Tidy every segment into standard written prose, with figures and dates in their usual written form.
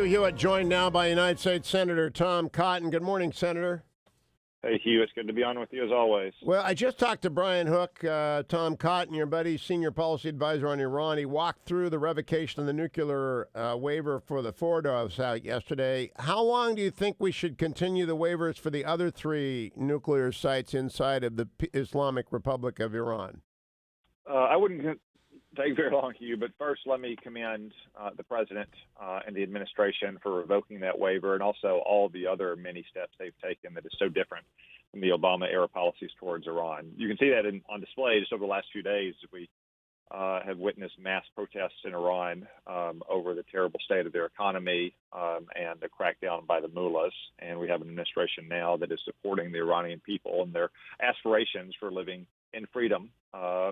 Hugh Hewitt, joined now by United States Senator Tom Cotton. Good morning, Senator. Hey, Hugh, it's good to be on with you as always. Well, I just talked to Brian Hook, Tom Cotton, your buddy, senior policy advisor on Iran. He walked through the revocation of the nuclear waiver for the Fordow site yesterday. How long do you think we should continue the waivers for the other three nuclear sites inside of the Islamic Republic of Iran? I wouldn't take very long, Hugh, but first let me commend the president and the administration for revoking that waiver and also all the other many steps they've taken that is so different from the Obama-era policies towards Iran. You can see that on display just over the last few days. We have witnessed mass protests in Iran over the terrible state of their economy and the crackdown by the mullahs. And we have an administration now that is supporting the Iranian people and their aspirations for living in freedom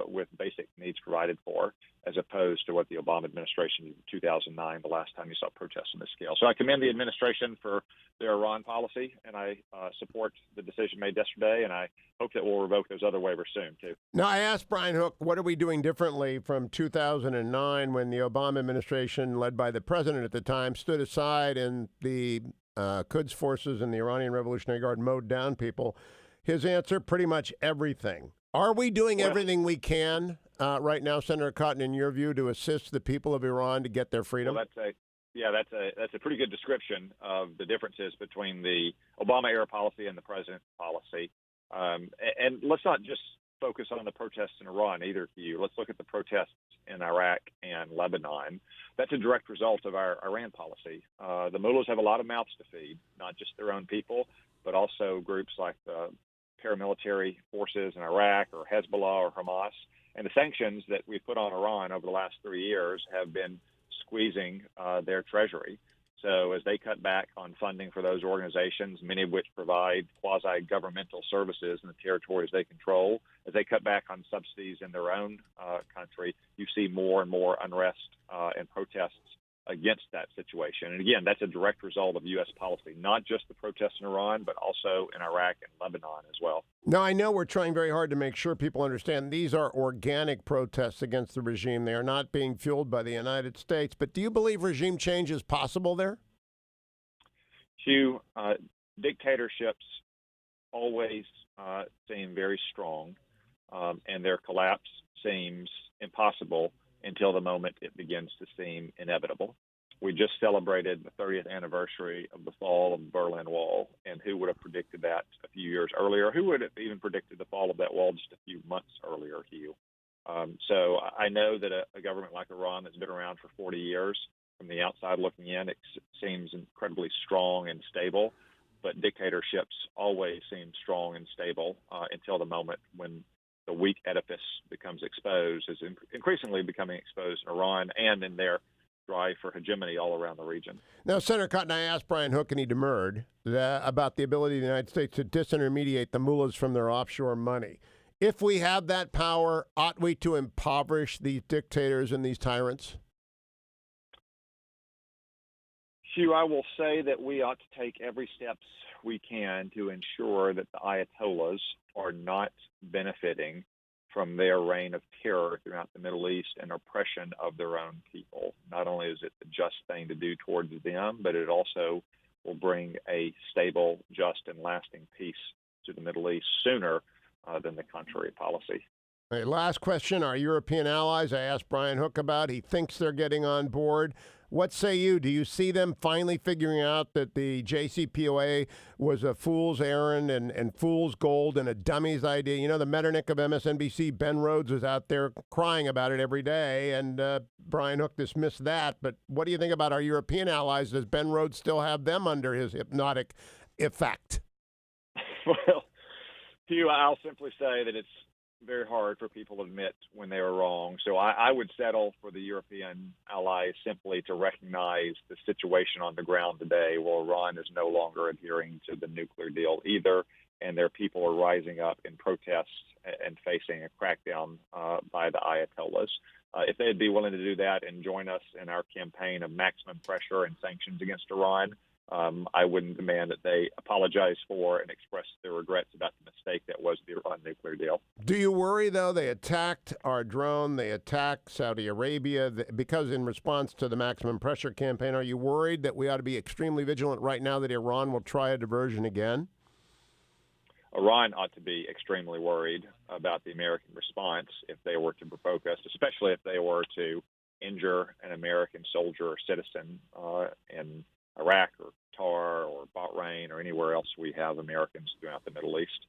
with basic needs provided for, as opposed to what the Obama administration did in 2009, the last time you saw protests on this scale. So I commend the administration for their Iran policy, and I support the decision made yesterday, and I hope that we'll revoke those other waivers soon, too. Now, I asked Brian Hook, what are we doing differently from 2009 when the Obama administration, led by the president at the time, stood aside and the Quds forces and the Iranian Revolutionary Guard mowed down people? His answer, pretty much everything. Are we doing everything we can right now, Senator Cotton, in your view, to assist the people of Iran to get their freedom? Well, that's a pretty good description of the differences between the Obama-era policy and the president's policy. And let's not just focus on the protests in Iran either, Hugh. Let's look at the protests in Iraq and Lebanon. That's a direct result of our Iran policy. The mullahs have a lot of mouths to feed, not just their own people, but also groups like the paramilitary forces in Iraq or Hezbollah or Hamas. And the sanctions that we've put on Iran over the last 3 years have been squeezing their treasury. So as they cut back on funding for those organizations, many of which provide quasi-governmental services in the territories they control, as they cut back on subsidies in their own country, you see more and more unrest and protests against that situation. And again, that's a direct result of U.S. policy, not just the protests in Iran, but also in Iraq and Lebanon as well. Now, I know we're trying very hard to make sure people understand these are organic protests against the regime. They are not being fueled by the United States. But do you believe regime change is possible there? Hugh, dictatorships always seem very strong, and their collapse seems impossible until the moment it begins to seem inevitable. We just celebrated the 30th anniversary of the fall of the Berlin Wall, and who would have predicted that a few years earlier? Who would have even predicted the fall of that wall just a few months earlier, Hugh? So I know that a government like Iran that's been around for 40 years, from the outside looking in, it seems incredibly strong and stable, but dictatorships always seem strong and stable until the moment when the weak edifice becomes exposed, is increasingly becoming exposed in Iran and in their drive for hegemony all around the region. Now, Senator Cotton, I asked Brian Hook, and he demurred about the ability of the United States to disintermediate the mullahs from their offshore money. If we have that power, ought we to impoverish these dictators and these tyrants? Hugh, I will say that we ought to take every steps we can to ensure that the Ayatollahs are not benefiting from their reign of terror throughout the Middle East and oppression of their own people. Not only is it the just thing to do towards them, but it also will bring a stable, just, and lasting peace to the Middle East sooner than the contrary policy. Hey, last question. Our European allies, I asked Brian Hook about. He thinks they're getting on board. What say you? Do you see them finally figuring out that the JCPOA was a fool's errand and fool's gold and a dummy's idea? You know, the Metternich of MSNBC, Ben Rhodes, is out there crying about it every day, and Brian Hook dismissed that. But what do you think about our European allies? Does Ben Rhodes still have them under his hypnotic effect? Well, Hugh, I'll simply say that it's very hard for people to admit when they were wrong. So I would settle for the European allies simply to recognize the situation on the ground today, where Iran is no longer adhering to the nuclear deal either, and their people are rising up in protest and facing a crackdown by the Ayatollahs. If they'd be willing to do that and join us in our campaign of maximum pressure and sanctions against Iran, I wouldn't demand that they apologize for and express their regrets about the mistake that was the Iran nuclear deal. Do you worry, though, they attacked our drone, they attacked Saudi Arabia, because in response to the maximum pressure campaign, are you worried that we ought to be extremely vigilant right now that Iran will try a diversion again? Iran ought to be extremely worried about the American response if they were to provoke us, especially if they were to injure an American soldier or citizen in Iraq or Qatar or Bahrain or anywhere else we have Americans throughout the Middle East.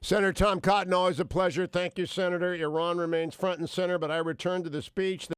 Senator Tom Cotton, always a pleasure. Thank you, Senator. Iran remains front and center, but I return to the speech.